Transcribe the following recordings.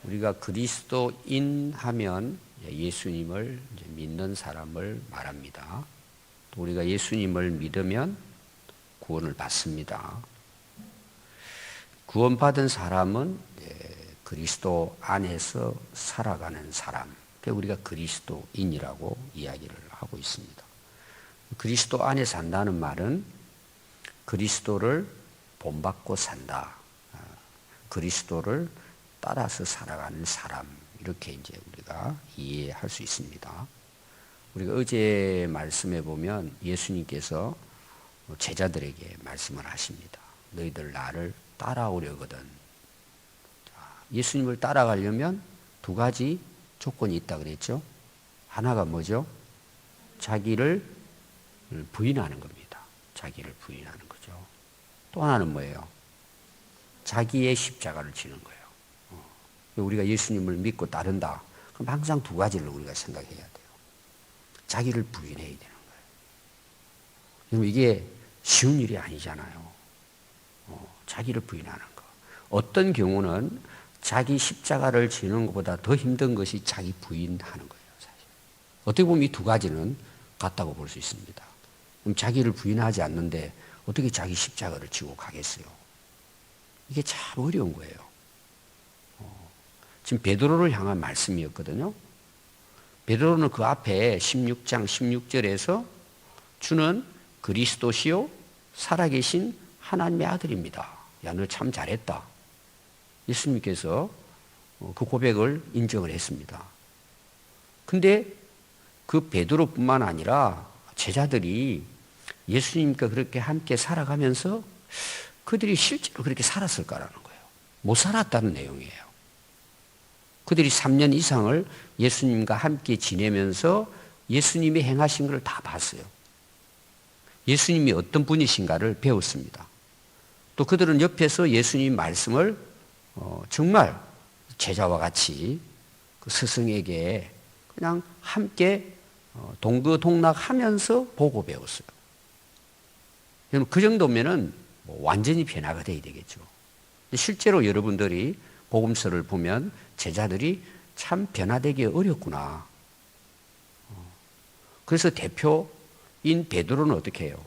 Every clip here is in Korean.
우리가 그리스도인 하면 예수님을 믿는 사람을 말합니다. 또 우리가 예수님을 믿으면 구원을 받습니다. 구원받은 사람은 그리스도 안에서 살아가는 사람, 우리가 그리스도인이라고 이야기를 하고 있습니다. 그리스도 안에 산다는 말은 그리스도를 본받고 산다, 그리스도를 따라서 살아가는 사람, 이렇게 이제 우리가 이해할 수 있습니다. 우리가 어제 말씀에 보면 예수님께서 제자들에게 말씀을 하십니다. 너희들 나를 따라오려거든. 예수님을 따라가려면 두 가지 조건이 있다 그랬죠. 하나가 뭐죠? 자기를 부인하는 겁니다. 자기를 부인하는 거죠. 또 하나는 뭐예요? 자기의 십자가를 지는 거예요. 우리가 예수님을 믿고 따른다. 그럼 항상 두 가지를 우리가 생각해야 돼요. 자기를 부인해야 되는 거예요. 이게 쉬운 일이 아니잖아요. 자기를 부인하는 거. 어떤 경우는 자기 십자가를 지는 것보다 더 힘든 것이 자기 부인하는 거예요. 사실. 어떻게 보면 이 두 가지는 같다고 볼 수 있습니다. 그럼 자기를 부인하지 않는데 어떻게 자기 십자가를 지고 가겠어요? 이게 참 어려운 거예요. 지금 베드로를 향한 말씀이었거든요. 베드로는 그 앞에 16장 16절에서 주는 그리스도시요 살아계신 하나님의 아들입니다. 야, 너 참 잘했다. 예수님께서 그 고백을 인정을 했습니다. 근데 그 베드로뿐만 아니라 제자들이 예수님과 그렇게 함께 살아가면서 그들이 실제로 그렇게 살았을까라는 거예요. 못 살았다는 내용이에요. 그들이 3년 이상을 예수님과 함께 지내면서 예수님이 행하신 것을 다 봤어요. 예수님이 어떤 분이신가를 배웠습니다. 또 그들은 옆에서 예수님 말씀을 정말 제자와 같이 그 스승에게 그냥 함께 동거동락하면서 보고 배웠어요. 그 정도면은 완전히 변화가 돼야 되겠죠. 실제로 여러분들이 복음서를 보면 제자들이 참 변화되기 어렵구나. 그래서 대표인 베드로는 어떻게 해요?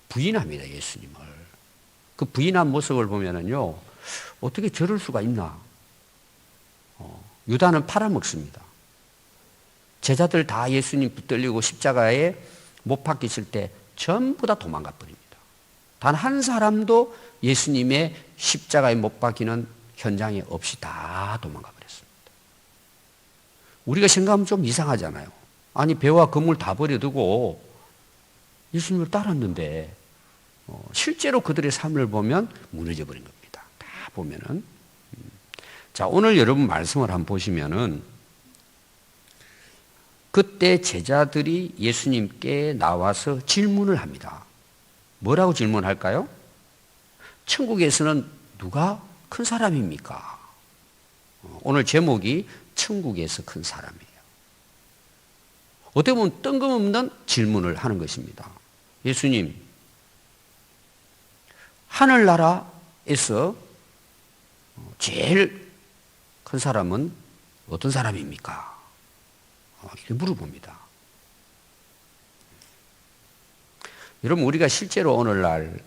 부인합니다, 예수님을. 그 부인한 모습을 보면은요, 어떻게 저럴 수가 있나? 유다는 팔아먹습니다. 제자들 다 예수님 붙들리고 십자가에 못 박히실 때 전부 다 도망가 버립니다. 단 한 사람도 예수님의 십자가에 못 박히는 현장에 없이 다 도망가 버렸습니다. 우리가 생각하면 좀 이상하잖아요. 아니, 배와 건물 다 버려두고 예수님을 따랐는데 실제로 그들의 삶을 보면 무너져 버린 겁니다. 다 보면은. 자, 오늘 여러분 말씀을 한번 보시면은 그때 제자들이 예수님께 나와서 질문을 합니다. 뭐라고 질문할까요? 천국에서는 누가 큰 사람입니까? 오늘 제목이 천국에서 큰 사람이에요. 어떻게 보면 뜬금없는 질문을 하는 것입니다. 예수님, 하늘나라에서 제일 큰 사람은 어떤 사람입니까? 이렇게 물어봅니다. 여러분, 우리가 실제로 오늘날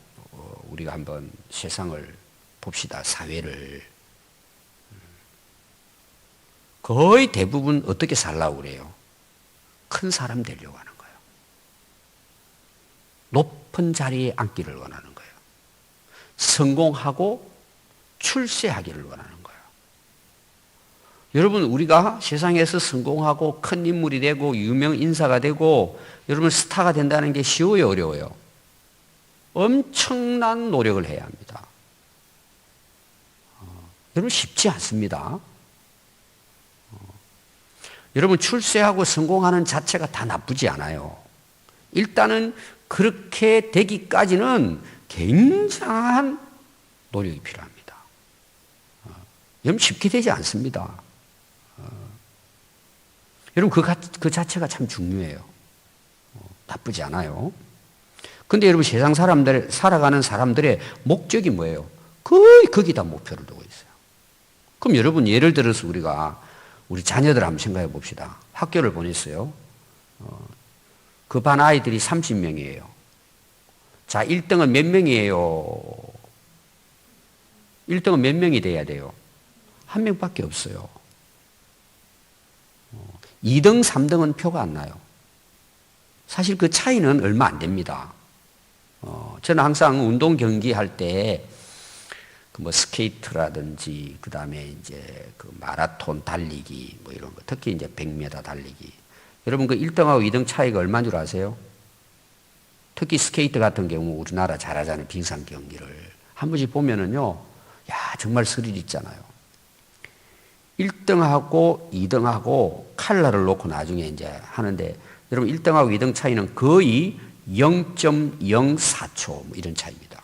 우리가 한번 세상을 봅시다. 사회를. 거의 대부분 어떻게 살라고 그래요? 큰 사람 되려고 하는 거예요. 높은 자리에 앉기를 원하는 거예요. 성공하고 출세하기를 원하는 거예요. 여러분, 우리가 세상에서 성공하고 큰 인물이 되고 유명 인사가 되고 여러분 스타가 된다는 게 쉬워요, 어려워요? 엄청난 노력을 해야 합니다. 여러분, 쉽지 않습니다. 여러분, 출세하고 성공하는 자체가 다 나쁘지 않아요. 일단은 그렇게 되기까지는 굉장한 노력이 필요합니다. 여러분, 쉽게 되지 않습니다. 여러분, 그 자체가 참 중요해요. 나쁘지 않아요. 근데 여러분, 세상 살아가는 사람들의 목적이 뭐예요? 거의 거기다 목표를 두고 있어요. 그럼 여러분 예를 들어서 우리가 우리 자녀들 한번 생각해 봅시다. 학교를 보냈어요. 그 반 아이들이 30명이에요. 자, 1등은 몇 명이에요? 1등은 몇 명이 돼야 돼요? 한 명밖에 없어요. 2등, 3등은 표가 안 나요. 사실 그 차이는 얼마 안 됩니다. 저는 항상 운동 경기 할 때, 뭐 스케이트라든지, 그 다음에 이제 그 마라톤 달리기, 뭐 이런 거, 특히 이제 100m 달리기. 여러분 그 1등하고 2등 차이가 얼마인 줄 아세요? 특히 스케이트 같은 경우 우리나라 잘하잖아요. 빙상 경기를. 한 번씩 보면은요, 야, 정말 스릴 있잖아요. 1등하고 2등하고 칼라를 놓고 나중에 이제 하는데, 여러분 1등하고 2등 차이는 거의 0.04초 뭐 이런 차이입니다.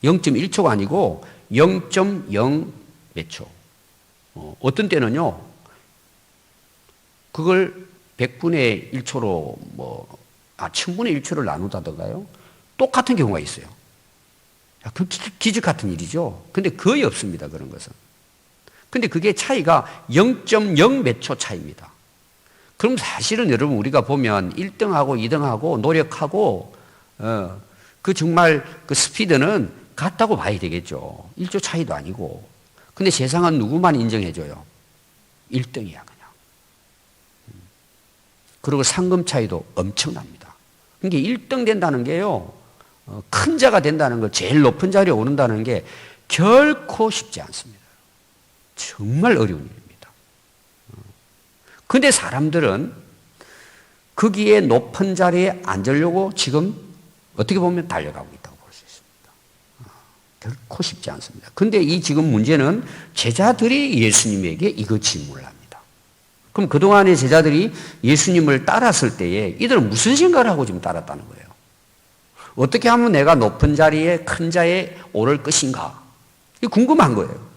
0.1초가 아니고 0.0 몇 초. 어떤 때는요, 그걸 100분의 1초로 1000분의 1초를 나누다던가요? 똑같은 경우가 있어요. 그 기적 같은 일이죠. 근데 거의 없습니다. 그런 것은. 근데 그게 차이가 0.0 몇 초 차이입니다. 그럼 사실은 여러분 우리가 보면 1등하고 2등하고 노력하고 그 정말 그 스피드는 같다고 봐야 되겠죠. 1초 차이도 아니고. 근데 세상은 누구만 인정해줘요? 1등이야 그냥. 그리고 상금 차이도 엄청납니다. 그러니까 1등 된다는 게요, 큰 자가 된다는 거, 제일 높은 자리에 오른다는 게 결코 쉽지 않습니다. 정말 어려운 일입니다. 근데 사람들은 거기에 높은 자리에 앉으려고 지금 어떻게 보면 달려가고 있다고 볼 수 있습니다. 결코 쉽지 않습니다. 근데 이 지금 문제는 제자들이 예수님에게 이거 질문을 합니다. 그럼 그동안의 제자들이 예수님을 따랐을 때에 이들은 무슨 생각을 하고 지금 따랐다는 거예요? 어떻게 하면 내가 높은 자리에 큰 자에 오를 것인가? 이게 궁금한 거예요.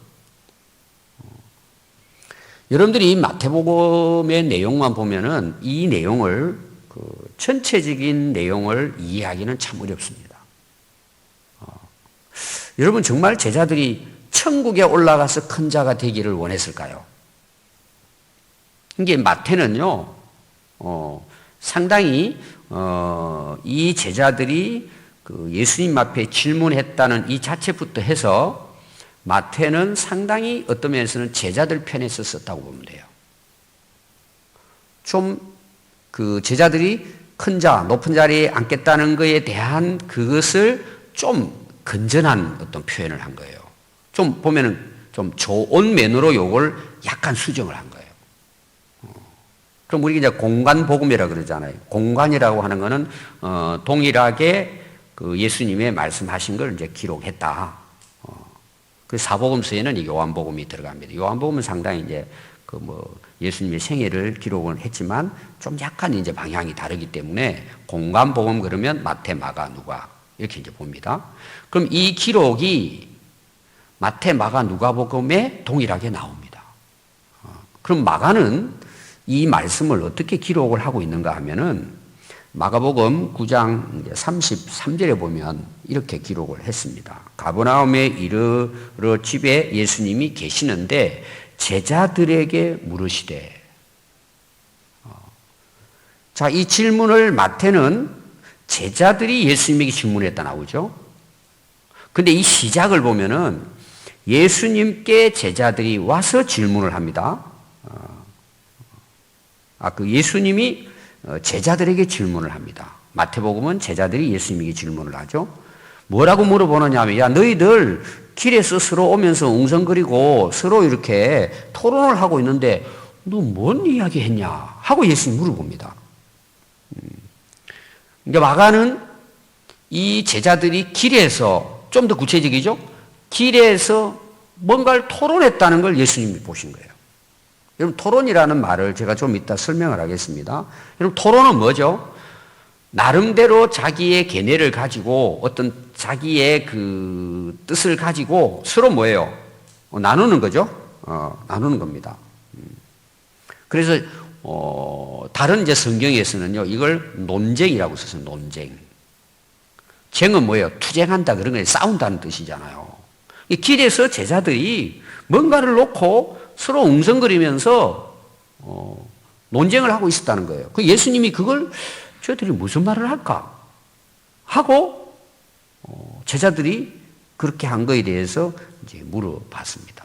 여러분들이 이 마태복음의 내용만 보면은 이 내용을 전체적인 내용을 이해하기는 참 어렵습니다. 여러분 정말 제자들이 천국에 올라가서 큰 자가 되기를 원했을까요? 이게 마태는요, 상당히 이 제자들이 그 예수님 앞에 질문했다는 이 자체부터 해서 마태는 상당히 어떤 면에서는 제자들 편에 썼다고 보면 돼요. 좀 그 제자들이 큰 자, 높은 자리에 앉겠다는 것에 대한 그것을 좀 건전한 어떤 표현을 한 거예요. 좀 보면은 좀 좋은 면으로 요걸 약간 수정을 한 거예요. 그럼 우리가 이제 공간복음이라고 그러잖아요. 공간이라고 하는 거는 동일하게 그 예수님의 말씀하신 걸 이제 기록했다. 그 사복음서에는 이 요한복음이 들어갑니다. 요한복음은 상당히 이제 그 예수님의 생애를 기록을 했지만 좀 약간 이제 방향이 다르기 때문에 공간복음 그러면 마태, 마가, 누가 이렇게 이제 봅니다. 그럼 이 기록이 마태, 마가, 누가복음에 동일하게 나옵니다. 그럼 마가는 이 말씀을 어떻게 기록을 하고 있는가 하면은 마가복음 9장 33절에 보면 이렇게 기록을 했습니다. 가버나움에 이르러 집에 예수님이 계시는데 제자들에게 물으시되. 자, 이 질문을 마태는 제자들이 예수님에게 질문했다 나오죠. 근데 이 시작을 보면은 예수님께 제자들이 와서 질문을 합니다. 그 예수님이 제자들에게 질문을 합니다. 마태복음은 제자들이 예수님에게 질문을 하죠. 뭐라고 물어보느냐 하면, 야, 너희들 길에서 서로 오면서 웅성거리고 서로 이렇게 토론을 하고 있는데 너 뭔 이야기 했냐? 하고 예수님 물어봅니다. 그러니까 마가는 이 제자들이 길에서, 좀 더 구체적이죠? 길에서 뭔가를 토론했다는 걸 예수님이 보신 거예요. 여러분, 토론이라는 말을 제가 좀 이따 설명을 하겠습니다. 여러분, 토론은 뭐죠? 나름대로 자기의 견해를 가지고 어떤 자기의 그 뜻을 가지고 서로 뭐예요? 나누는 거죠? 나누는 겁니다. 그래서, 다른 이제 성경에서는요, 이걸 논쟁이라고 써서 논쟁. 쟁은 뭐예요? 투쟁한다 그런 거예요. 싸운다는 뜻이잖아요. 길에서 제자들이 뭔가를 놓고 서로 웅성거리면서 논쟁을 하고 있었다는 거예요. 그 예수님이 그걸 저들이 무슨 말을 할까 하고 제자들이 그렇게 한 거에 대해서 이제 물어봤습니다.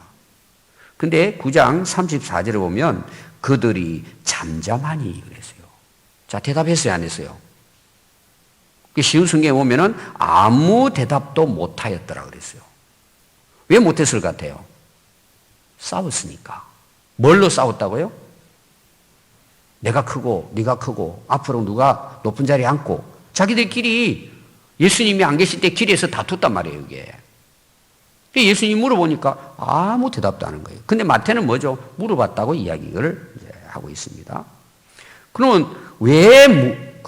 근데 9장 34절에 보면 그들이 잠잠하니 그랬어요. 자, 대답했어요, 안 했어요? 쉬운 성경에 보면은 아무 대답도 못하였더라 그랬어요. 왜 못했을 것 같아요? 싸웠으니까. 뭘로 싸웠다고요? 내가 크고 네가 크고 앞으로 누가 높은 자리에 앉고 자기들끼리 예수님이 안 계실 때 길에서 다퉜단 말이에요, 이게. 예수님이 물어보니까 아무 대답도 안 하는 거예요. 근데 마태는 뭐죠? 물어봤다고 이야기를 이제 하고 있습니다. 그러면 왜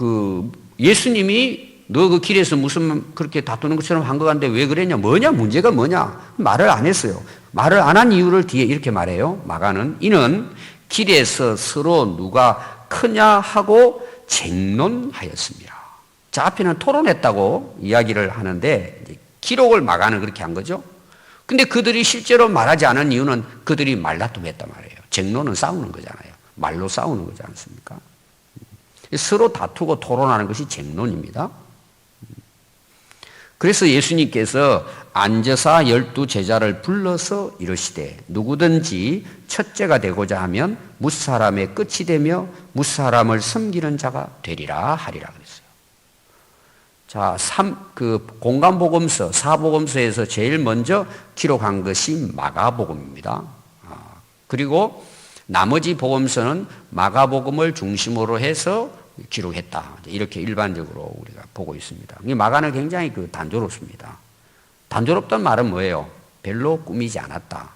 예수님이 너 그 길에서 무슨 그렇게 다투는 것처럼 한 것 같은데 왜 그랬냐? 뭐냐? 문제가 뭐냐? 말을 안 했어요. 말을 안 한 이유를 뒤에 이렇게 말해요. 마가는 이는 길에서 서로 누가 크냐 하고 쟁론하였습니다. 자, 앞에는 토론했다고 이야기를 하는데 기록을 마가는 그렇게 한 거죠. 근데 그들이 실제로 말하지 않은 이유는 그들이 말다툼했단 말이에요. 쟁론은 싸우는 거잖아요. 말로 싸우는 거지 않습니까? 서로 다투고 토론하는 것이 쟁론입니다. 그래서 예수님께서 앉아서 12 제자를 불러서 이르시되 누구든지 첫째가 되고자 하면 무사람의 끝이 되며 무사람을 섬기는 자가 되리라 하리라 그랬어요. 자, 공간복음서, 사복음서에서 제일 먼저 기록한 것이 마가복음입니다. 그리고 나머지 복음서는 마가복음을 중심으로 해서 기록했다. 이렇게 일반적으로 우리가 보고 있습니다. 마가는 굉장히 단조롭습니다. 단조롭다는 말은 뭐예요? 별로 꾸미지 않았다.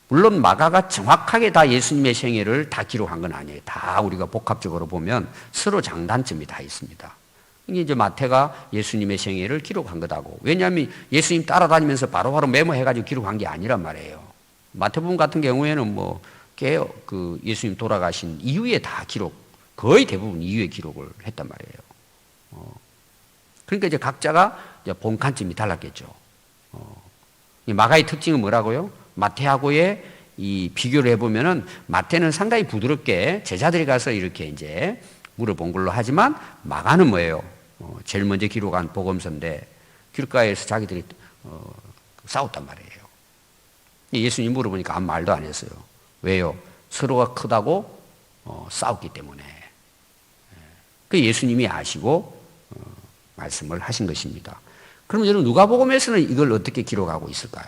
물론 마가가 정확하게 다 예수님의 생애를 다 기록한 건 아니에요. 다 우리가 복합적으로 보면 서로 장단점이 다 있습니다. 이제 마태가 예수님의 생애를 기록한 거다고. 왜냐하면 예수님 따라다니면서 바로바로 메모해가지고 기록한 게 아니란 말이에요. 마태복음 같은 경우에는 예수님 돌아가신 이후에 다 거의 대부분 이후에 기록을 했단 말이에요. 그러니까 이제 각자가 본 관점이 달랐겠죠. 마가의 특징은 뭐라고요? 마태하고의 이 비교를 해보면은 마태는 상당히 부드럽게 제자들이 가서 이렇게 이제 물어본 걸로 하지만 마가는 뭐예요? 제일 먼저 기록한 복음서인데 길가에서 자기들이 싸웠단 말이에요. 예수님 물어보니까 아무 말도 안 했어요. 왜요? 서로가 크다고 싸웠기 때문에. 그 예수님이 아시고 말씀을 하신 것입니다. 그럼 여러분 누가복음에서는 이걸 어떻게 기록하고 있을까요?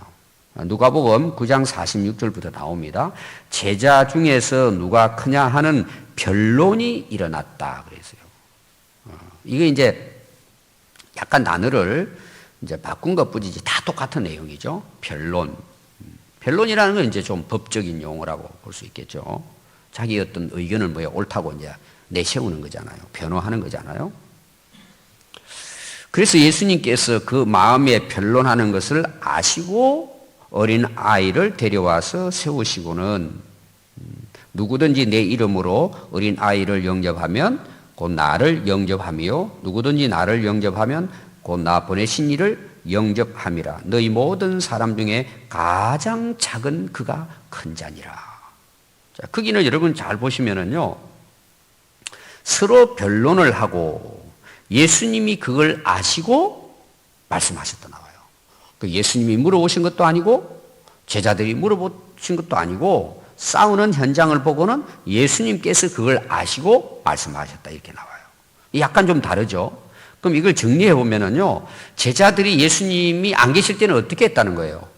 누가복음 9장 46절부터 나옵니다. 제자 중에서 누가 크냐 하는 변론이 일어났다 그랬어요. 이게 이제 약간 단어를 이제 바꾼 것뿐이지 다 똑같은 내용이죠. 변론. 변론이라는 건 이제 좀 법적인 용어라고 볼 수 있겠죠. 자기 어떤 의견을 옳다고 이제 내세우는 거잖아요. 변호하는 거잖아요. 그래서 예수님께서 그 마음에 변론하는 것을 아시고 어린 아이를 데려와서 세우시고는 누구든지 내 이름으로 어린 아이를 영접하면 곧 나를 영접하며 누구든지 나를 영접하면 곧 나 보내신 이를 영접함이라. 너희 모든 사람 중에 가장 작은 그가 큰 자니라. 자, 거기는 여러분 잘 보시면은요, 서로 변론을 하고 예수님이 그걸 아시고 말씀하셨다 나와요. 예수님이 물어보신 것도 아니고 제자들이 물어보신 것도 아니고 싸우는 현장을 보고는 예수님께서 그걸 아시고 말씀하셨다 이렇게 나와요. 약간 좀 다르죠. 그럼 이걸 정리해 보면은요, 제자들이 예수님이 안 계실 때는 어떻게 했다는 거예요?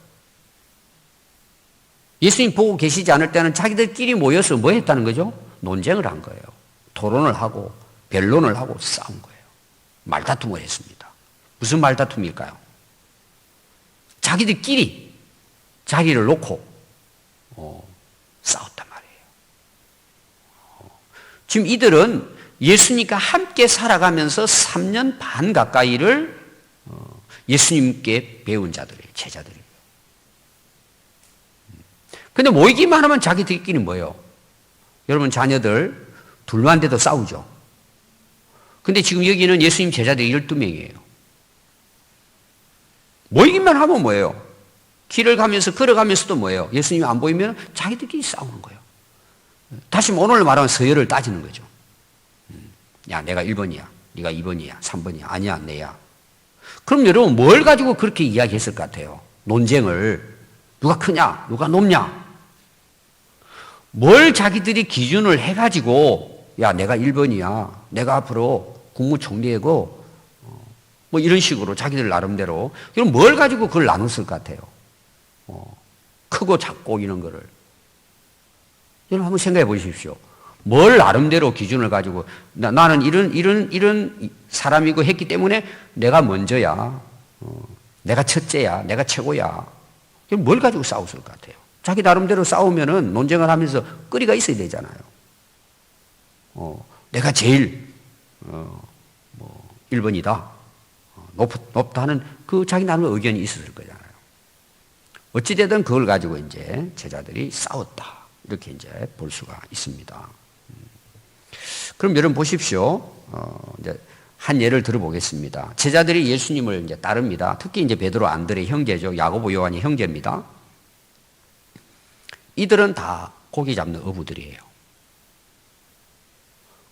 예수님 보고 계시지 않을 때는 자기들끼리 모여서 뭐 했다는 거죠? 논쟁을 한 거예요. 토론을 하고 변론을 하고 싸운 거예요. 말다툼을 했습니다. 무슨 말다툼일까요? 자기들끼리 자기를 놓고 싸웠단 말이에요. 지금 이들은 예수님과 함께 살아가면서 3년 반 가까이를 예수님께 배운 자들이에요. 제자들이에요. 근데 모이기만 하면 자기들끼리 뭐예요? 여러분 자녀들 둘만 돼도 싸우죠. 근데 지금 여기는 예수님 제자들이 12명이에요. 모이기만 하면 뭐예요? 길을 가면서 걸어가면서도 뭐예요? 예수님이 안 보이면 자기들끼리 싸우는 거예요. 다시 오늘 말하면 서열을 따지는 거죠. 야, 내가 1번이야. 네가 2번이야. 3번이야. 아니야, 내야. 그럼 여러분 뭘 가지고 그렇게 이야기했을 것 같아요? 논쟁을. 누가 크냐? 누가 높냐? 뭘 자기들이 기준을 해가지고 야, 내가 1번이야. 내가 앞으로 국무총리고 뭐 이런 식으로 자기들 나름대로. 그럼 뭘 가지고 그걸 나눴을 것 같아요? 크고 작고 이런 거를. 여러분 한번 생각해 보십시오. 뭘 나름대로 기준을 가지고 나는 이런 사람이고 했기 때문에 내가 먼저야. 내가 첫째야. 내가 최고야. 그럼 뭘 가지고 싸웠을 것 같아요? 자기 나름대로 싸우면은 논쟁을 하면서 거리가 있어야 되잖아요. 내가 제일 1번이다. 높다 하는 그 자기 나름의 의견이 있었을 거잖아요. 어찌되든 그걸 가지고 이제 제자들이 싸웠다. 이렇게 이제 볼 수가 있습니다. 그럼 여러분 보십시오. 이제 한 예를 들어보겠습니다. 제자들이 예수님을 이제 따릅니다. 특히 이제 베드로, 안드레 형제죠. 야고보, 요한이 형제입니다. 이들은 다 고기 잡는 어부들이에요.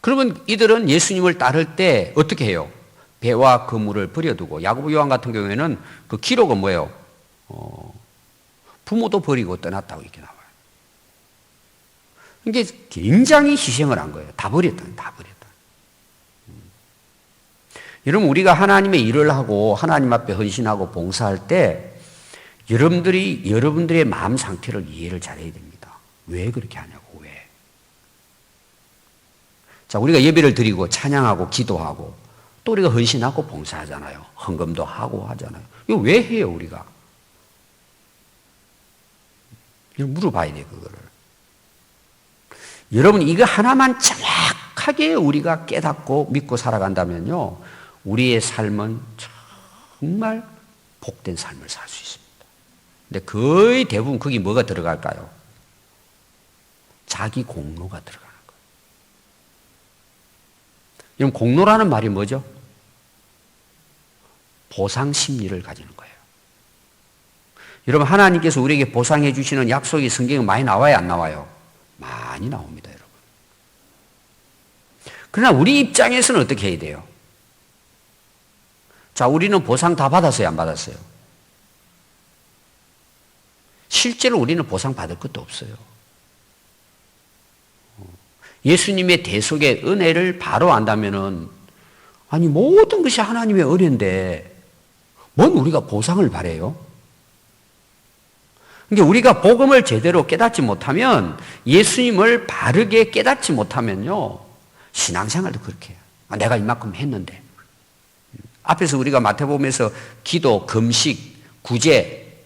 그러면 이들은 예수님을 따를 때 어떻게 해요? 배와 그물을 버려두고, 야고보, 요한 같은 경우에는 그 기록은 뭐예요? 부모도 버리고 떠났다고 이렇게 나와요. 이게 굉장히 희생을 한 거예요. 다 버렸다. 여러분, 우리가 하나님의 일을 하고 하나님 앞에 헌신하고 봉사할 때 여러분들의 마음 상태를 이해를 잘해야 됩니다. 왜 그렇게 하냐고, 왜. 자, 우리가 예배를 드리고 찬양하고 기도하고 또 우리가 헌신하고 봉사하잖아요. 헌금도 하고 하잖아요. 이거 왜 해요, 우리가? 이거 물어봐야 돼요, 그거를. 여러분, 이거 하나만 정확하게 우리가 깨닫고 믿고 살아간다면요, 우리의 삶은 정말 복된 삶을 살 수 있습니다. 근데 거의 대부분 거기 뭐가 들어갈까요? 자기 공로가 들어가는 거예요. 여러분, 공로라는 말이 뭐죠? 보상 심리를 가지는 거예요. 여러분, 하나님께서 우리에게 보상해 주시는 약속이 성경에 많이 나와요, 안 나와요? 많이 나옵니다, 여러분. 그러나 우리 입장에서는 어떻게 해야 돼요? 자, 우리는 보상 다 받았어요, 안 받았어요? 실제로 우리는 보상 받을 것도 없어요. 예수님의 대속의 은혜를 바로 안다면은, 아니, 모든 것이 하나님의 은혜인데, 뭔 우리가 보상을 바래요? 그러니까 우리가 복음을 제대로 깨닫지 못하면, 예수님을 바르게 깨닫지 못하면요, 신앙생활도 그렇게 해요. 내가 이만큼 했는데. 앞에서 우리가 마태복음에서 기도, 금식, 구제,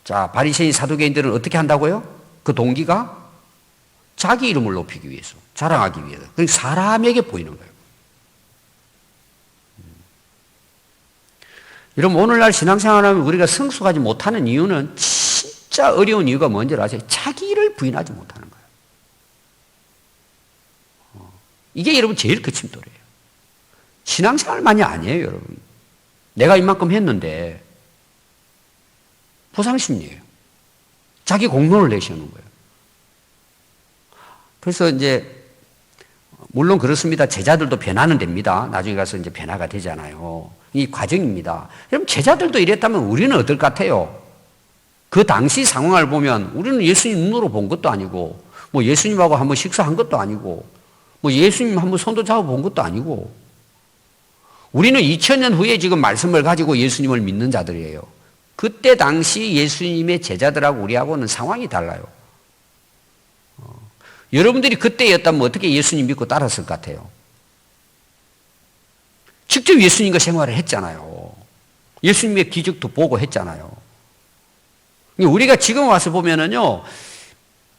자, 바리새인 사두개인들은 어떻게 한다고요? 그 동기가 자기 이름을 높이기 위해서, 자랑하기 위해서. 그러니까 사람에게 보이는 거예요. 여러분, 오늘날 신앙생활하면 우리가 성숙하지 못하는 이유는 진짜 어려운 이유가 뭔지 아세요? 자기를 부인하지 못하는 거예요. 이게 여러분 제일 큰 침도래요. 신앙생활만이 아니에요, 여러분. 내가 이만큼 했는데 보상심리예요. 자기 공로를 내시는 거예요. 그래서 이제 물론 그렇습니다. 제자들도 변화는 됩니다. 나중에 가서 이제 변화가 되잖아요. 이 과정입니다. 여러분, 제자들도 이랬다면 우리는 어떨 것 같아요? 그 당시 상황을 보면 우리는 예수님 눈으로 본 것도 아니고, 뭐 예수님하고 한번 식사한 것도 아니고, 뭐 예수님 한번 손도 잡아본 것도 아니고, 우리는 2000년 후에 지금 말씀을 가지고 예수님을 믿는 자들이에요. 그때 당시 예수님의 제자들하고 우리하고는 상황이 달라요. 여러분들이 그때였다면 어떻게 예수님 믿고 따랐을 것 같아요? 직접 예수님과 생활을 했잖아요. 예수님의 기적도 보고 했잖아요. 우리가 지금 와서 보면은요,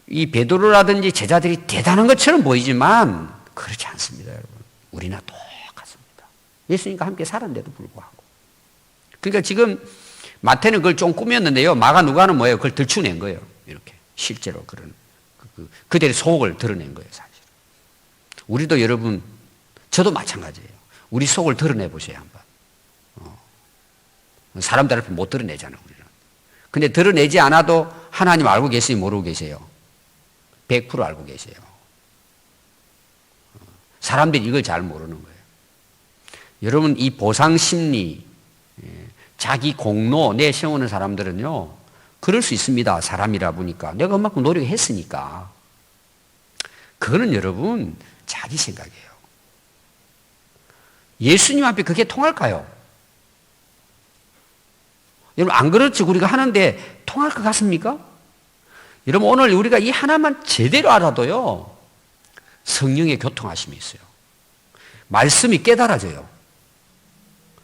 이 베드로라든지 제자들이 대단한 것처럼 보이지만 그렇지 않습니다, 여러분. 우리나 똑같습니다. 예수님과 함께 살았는데도 불구하고. 그러니까 지금 마태는 그걸 좀 꾸몄는데요, 마가 누가는 뭐예요? 그걸 들추낸 거예요. 이렇게 실제로 그런 그들의 속을 드러낸 거예요, 사실. 우리도 여러분, 저도 마찬가지예요. 우리 속을 드러내 보세요, 한번. 사람들 앞에 못 드러내잖아요, 우리는. 근데 드러내지 않아도 하나님 알고 계세요? 모르고 계세요? 100% 알고 계세요. 사람들이 이걸 잘 모르는 거예요. 여러분, 이 보상 심리, 자기 공로 내세우는 사람들은요, 그럴 수 있습니다. 사람이라 보니까. 내가 그만큼 노력했으니까. 그거는 여러분, 자기 생각이에요. 예수님 앞에 그게 통할까요? 여러분, 안 그렇죠? 우리가 하는데 통할 것 같습니까? 여러분, 오늘 우리가 이 하나만 제대로 알아도요, 성령의 교통하심이 있어요. 말씀이 깨달아져요.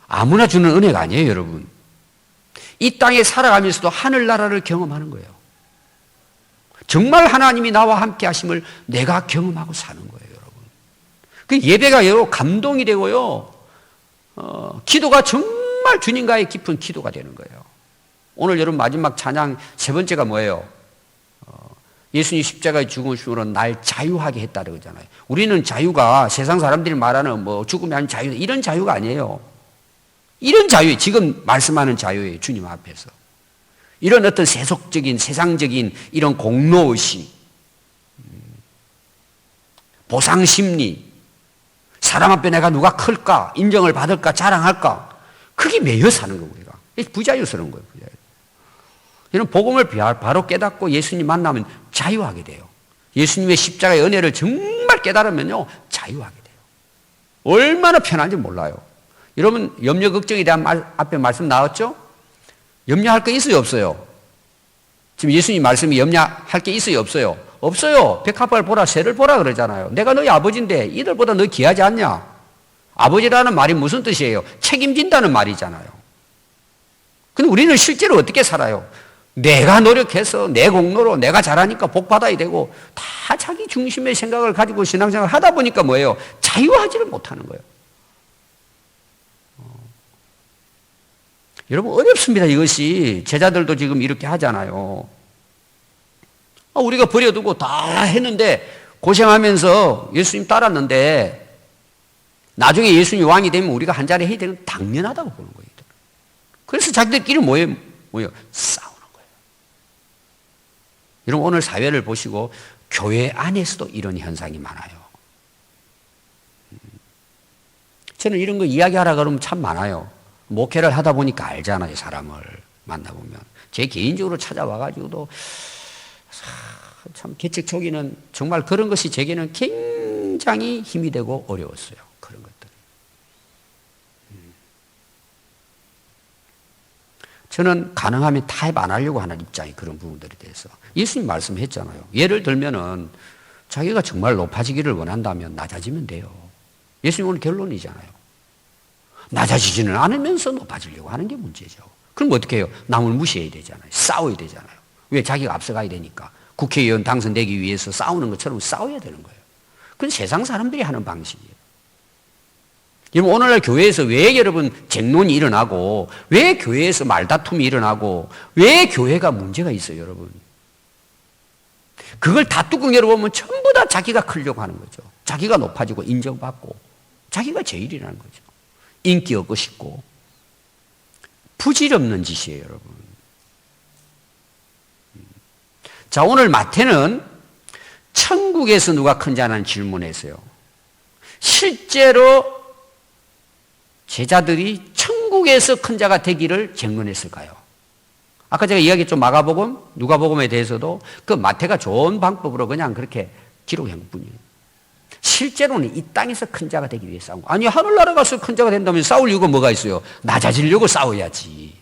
아무나 주는 은혜가 아니에요, 여러분. 이 땅에 살아가면서도 하늘나라를 경험하는 거예요. 정말 하나님이 나와 함께 하심을 내가 경험하고 사는 거예요, 여러분. 그 예배가 여러 감동이 되고요, 기도가 정말 주님과의 깊은 기도가 되는 거예요. 오늘 여러분 마지막 찬양 세 번째가 뭐예요? 예수님 십자가의 죽으심으로 날 자유하게 했다 그러잖아요. 우리는 자유가 세상 사람들이 말하는 뭐 죽음이 아닌 자유, 이런 자유가 아니에요. 이런 자유, 지금 말씀하는 자유예요. 주님 앞에서. 이런 어떤 세속적인, 세상적인 이런 공로의식, 보상심리, 사람 앞에 내가 누가 클까, 인정을 받을까, 자랑할까, 그게 매여 사는 거예요, 우리가. 부자유스러운 거예요, 부자유. 이런 복음을 바로 깨닫고 예수님 만나면 자유하게 돼요. 예수님의 십자가의 은혜를 정말 깨달으면요, 자유하게 돼요. 얼마나 편한지 몰라요. 여러분, 염려, 걱정에 대한 앞에 말씀 나왔죠? 염려할 게 있어요, 없어요? 지금 예수님 말씀이 염려할 게 있어요, 없어요? 없어요. 백합을 보라, 새를 보라 그러잖아요. 내가 너희 아버지인데 이들보다 너 귀하지 않냐? 아버지라는 말이 무슨 뜻이에요? 책임진다는 말이잖아요. 근데 우리는 실제로 어떻게 살아요? 내가 노력해서 내 공로로 내가 잘하니까 복 받아야 되고 다 자기 중심의 생각을 가지고 신앙생활을 하다 보니까 뭐예요? 자유하지를 못하는 거예요. 여러분, 어렵습니다, 이것이. 제자들도 지금 이렇게 하잖아요. 우리가 버려두고 다 했는데 고생하면서 예수님 따랐는데 나중에 예수님이 왕이 되면 우리가 한 자리 해야 되는 건 당연하다고 보는 거예요. 그래서 자기들끼리 뭐예요? 싸우는 거예요. 여러분, 오늘 사회를 보시고 교회 안에서도 이런 현상이 많아요. 저는 이런 거 이야기하라 그러면 참 많아요. 목회를 하다 보니까 알잖아요, 사람을 만나보면. 제 개인적으로 찾아와가지고도 참 개척 초기는 정말 그런 것이 제게는 굉장히 힘이 되고 어려웠어요. 그런 것들이. 저는 가능하면 타협 안 하려고 하는 입장이 그런 부분들에 대해서. 예수님 말씀했잖아요. 예를 들면은 자기가 정말 높아지기를 원한다면 낮아지면 돼요. 예수님 오늘 결론이잖아요. 낮아지지는 않으면서 높아지려고 하는 게 문제죠. 그럼 어떻게 해요? 남을 무시해야 되잖아요. 싸워야 되잖아요. 왜? 자기가 앞서가야 되니까. 국회의원 당선되기 위해서 싸우는 것처럼 싸워야 되는 거예요. 그건 세상 사람들이 하는 방식이에요. 여러분, 오늘날 교회에서 왜 여러분 쟁론이 일어나고, 왜 교회에서 말다툼이 일어나고, 왜 교회가 문제가 있어요, 여러분? 그걸 다 뚜껑 열어보면 전부 다 자기가 크려고 하는 거죠. 자기가 높아지고 인정받고, 자기가 제일이라는 거죠. 인기 얻고 싶고. 부질없는 짓이에요, 여러분. 자, 오늘 마태는 천국에서 누가 큰 자라는 질문했어요. 실제로 제자들이 천국에서 큰 자가 되기를 쟁론했을까요? 아까 제가 이야기했죠. 마가복음, 누가복음에 대해서도 그 마태가 좋은 방법으로 그냥 그렇게 기록한 뿐이에요. 실제로는 이 땅에서 큰 자가 되기 위해 싸운 거. 아니, 하늘나라 가서 큰 자가 된다면 싸울 이유가 뭐가 있어요? 낮아지려고 싸워야지.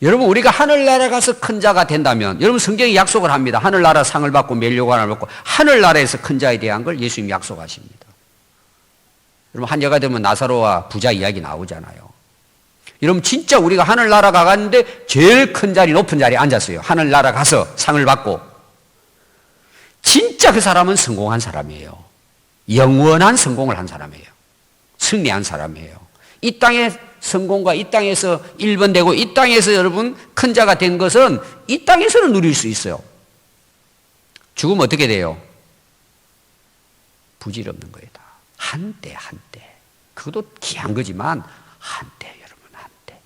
여러분, 우리가 하늘나라 가서 큰 자가 된다면, 여러분 성경이 약속을 합니다. 하늘나라 상을 받고 멸류관을 받고 하늘나라에서 큰 자에 대한 걸 예수님이 약속하십니다. 여러분, 한여가 되면 나사로와 부자 이야기 나오잖아요. 여러분, 진짜 우리가 하늘나라 가갔는데 제일 큰 자리, 높은 자리에 앉았어요. 하늘나라 가서 상을 받고. 진짜 그 사람은 성공한 사람이에요. 영원한 성공을 한 사람이에요. 승리한 사람이에요. 이 땅의 성공과 이 땅에서 1번 되고 이 땅에서 여러분 큰 자가 된 것은 이 땅에서는 누릴 수 있어요. 죽으면 어떻게 돼요? 부질없는 거예요. 다. 한때. 그것도 귀한 거지만 한때, 여러분, 한때.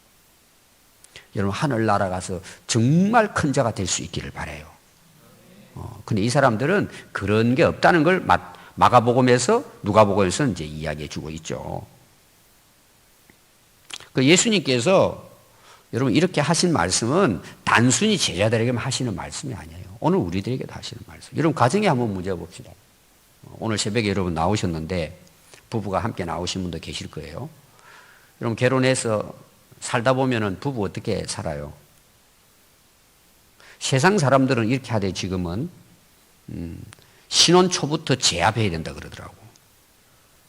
여러분 하늘나라 가서 정말 큰 자가 될 수 있기를 바라요. 근데 이 사람들은 그런 게 없다는 걸 마가복음에서 누가복음에서 이제 이야기해 주고 있죠. 그 예수님께서 여러분 이렇게 하신 말씀은 단순히 제자들에게만 하시는 말씀이 아니에요. 오늘 우리들에게도 하시는 말씀. 여러분 가정에 한번 문제 봅시다. 오늘 새벽에 여러분 나오셨는데 부부가 함께 나오신 분도 계실 거예요. 여러분 결혼해서 살다 보면은 부부 어떻게 살아요? 세상 사람들은 이렇게 하되 지금은 신혼 초부터 제압해야 된다 그러더라고.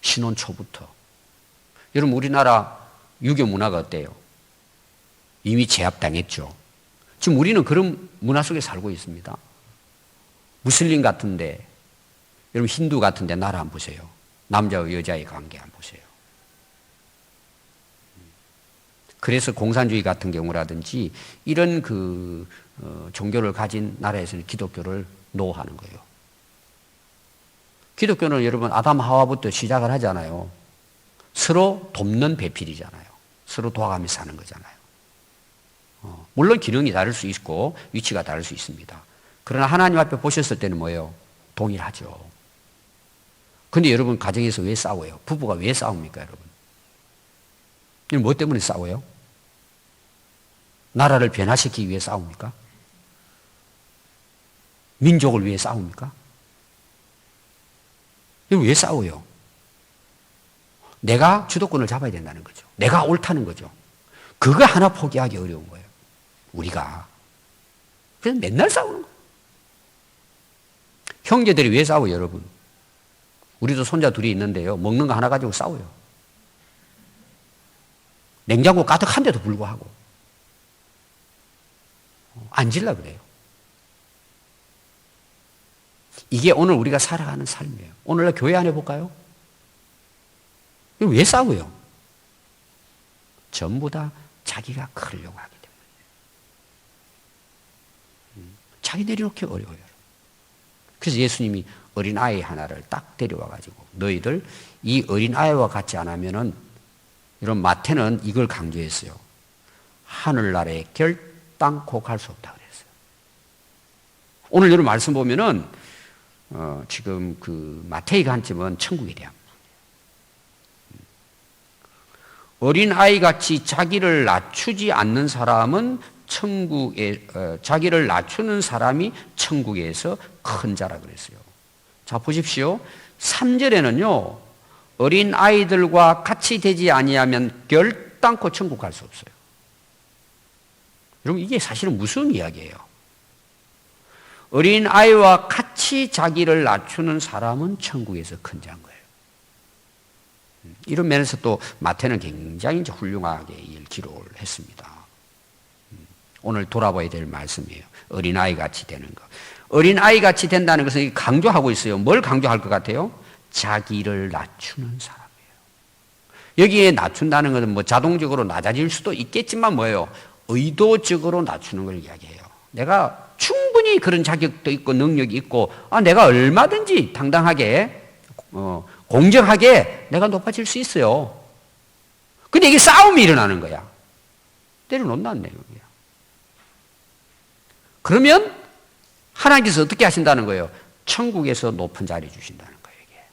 신혼 초부터. 여러분 우리나라 유교 문화가 어때요? 이미 제압당했죠. 지금 우리는 그런 문화 속에 살고 있습니다. 무슬림 같은데, 여러분 힌두 같은데 나라 한번 보세요. 남자와 여자의 관계 한번 보세요. 그래서 공산주의 같은 경우라든지 이런 종교를 가진 나라에서는 기독교를 노하는 거예요. 기독교는 여러분 아담 하와부터 시작을 하잖아요. 서로 돕는 배필이잖아요. 서로 도와가며 사는 거잖아요. 물론 기능이 다를 수 있고 위치가 다를 수 있습니다. 그러나 하나님 앞에 보셨을 때는 뭐예요? 동일하죠. 근데 여러분 가정에서 왜 싸워요? 부부가 왜 싸웁니까 여러분? 뭐 때문에 싸워요? 나라를 변화시키기 위해 싸웁니까? 민족을 위해 싸웁니까? 왜 싸워요? 내가 주도권을 잡아야 된다는 거죠. 내가 옳다는 거죠. 그거 하나 포기하기 어려운 거예요. 우리가. 그래서 맨날 싸우는 거예요. 형제들이 왜 싸워요, 여러분? 우리도 손자 둘이 있는데요. 먹는 거 하나 가지고 싸워요. 냉장고 가득한데도 불구하고. 앉으려 그래요. 이게 오늘 우리가 살아가는 삶이에요. 오늘날 교회 안에 볼까요? 왜 싸워요? 전부 다 자기가 크려고 하기 때문에. 자기 내려놓기 어려워요. 그래서 예수님이 어린아이 하나를 딱 데려와가지고 너희들 이 어린아이와 같지 않으면은 이런 마태는 이걸 강조했어요. 하늘나라에 결단코 갈 수 없다 그랬어요. 오늘 여러분 말씀 보면은 지금 그 마태의 관점은 천국에 대한 어린아이 같이 자기를 낮추지 않는 사람은 자기를 낮추는 사람이 천국에서 큰 자라 그랬어요. 자, 보십시오. 3절에는요, 어린아이들과 같이 되지 아니하면 결단코 천국 갈 수 없어요. 여러분, 이게 사실은 무슨 이야기예요? 어린아이와 같이 자기를 낮추는 사람은 천국에서 큰 자인 거예요. 이런 면에서 또 마태는 굉장히 훌륭하게 이를 기록을 했습니다. 오늘 돌아봐야 될 말씀이에요. 어린아이 같이 되는 것. 어린아이 같이 된다는 것은 강조하고 있어요. 뭘 강조할 것 같아요? 자기를 낮추는 사람이에요. 여기에 낮춘다는 것은 뭐 자동적으로 낮아질 수도 있겠지만 뭐예요? 의도적으로 낮추는 걸 이야기해요. 내가 충분히 그런 자격도 있고 능력이 있고 내가 얼마든지 당당하게 공정하게 내가 높아질 수 있어요. 근데 이게 싸움이 일어나는 거야. 때려놓는다는 내용이야. 그러면 하나님께서 어떻게 하신다는 거예요? 천국에서 높은 자리 주신다는 거예요. 이게.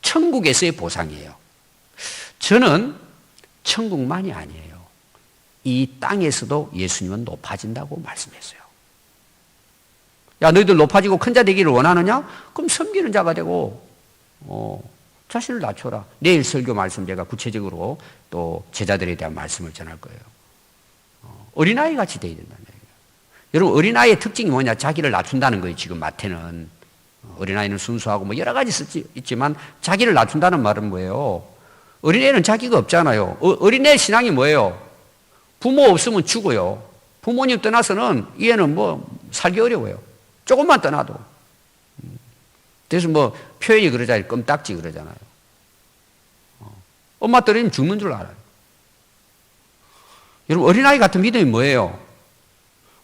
천국에서의 보상이에요. 저는 천국만이 아니에요. 이 땅에서도 예수님은 높아진다고 말씀했어요. 야, 너희들 높아지고 큰 자 되기를 원하느냐? 그럼 섬기는 자가 되고 자신을 낮춰라. 내일 설교 말씀 제가 구체적으로 또 제자들에 대한 말씀을 전할 거예요. 어린아이 같이 돼야 된다는 얘기예요. 여러분, 어린아이의 특징이 뭐냐? 자기를 낮춘다는 거예요. 지금 마태는. 어린아이는 순수하고 뭐 여러 가지 있지만 자기를 낮춘다는 말은 뭐예요? 어린애는 자기가 없잖아요. 어린애 신앙이 뭐예요? 부모 없으면 죽어요. 부모님 떠나서는 얘는 뭐 살기 어려워요. 조금만 떠나도. 그래서 뭐 표현이 그러잖아요. 껌딱지 그러잖아요. 엄마 떨어지면 죽는 줄 알아요. 여러분, 어린아이 같은 믿음이 뭐예요?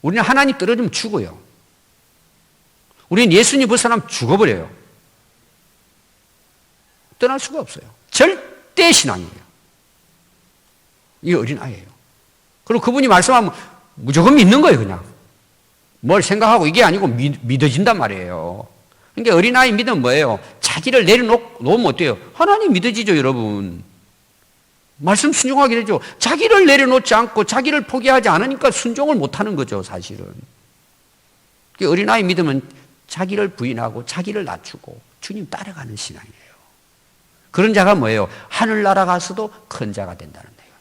우리는 하나님 떨어지면 죽어요. 우리는 예수님 벗어나면 죽어버려요. 떠날 수가 없어요. 절대 신앙이에요. 이게 어린아이예요. 그리고 그분이 말씀하면 무조건 믿는 거예요, 그냥. 뭘 생각하고 이게 아니고 믿어진단 말이에요. 그러니까 어린아이 믿음은 뭐예요? 자기를 내려놓으면 어때요? 하나님 믿어지죠, 여러분. 말씀 순종하게 되죠. 자기를 내려놓지 않고 자기를 포기하지 않으니까 순종을 못하는 거죠, 사실은. 어린아이 믿음은 자기를 부인하고 자기를 낮추고 주님 따라가는 신앙이에요. 그런 자가 뭐예요? 하늘나라 가서도 큰 자가 된다는 내용이에요.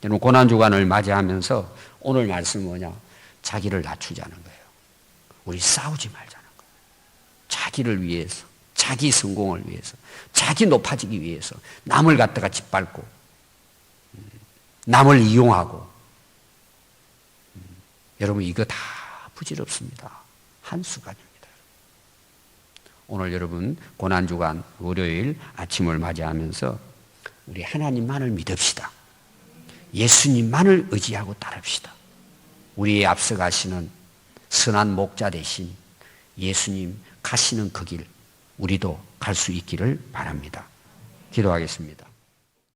여러분, 고난주간을 맞이하면서 오늘 말씀은 뭐냐? 자기를 낮추자는 거예요. 우리 싸우지 말자는 거예요. 자기를 위해서, 자기 성공을 위해서, 자기 높아지기 위해서 남을 갖다가 짓밟고 남을 이용하고 여러분 이거 다 부질없습니다. 한순간입니다. 오늘 여러분 고난주간 월요일 아침을 맞이하면서 우리 하나님만을 믿읍시다. 예수님만을 의지하고 따릅시다. 우리의 앞서가시는 선한 목자 대신 예수님 가시는 그 길 우리도 갈 수 있기를 바랍니다. 기도하겠습니다.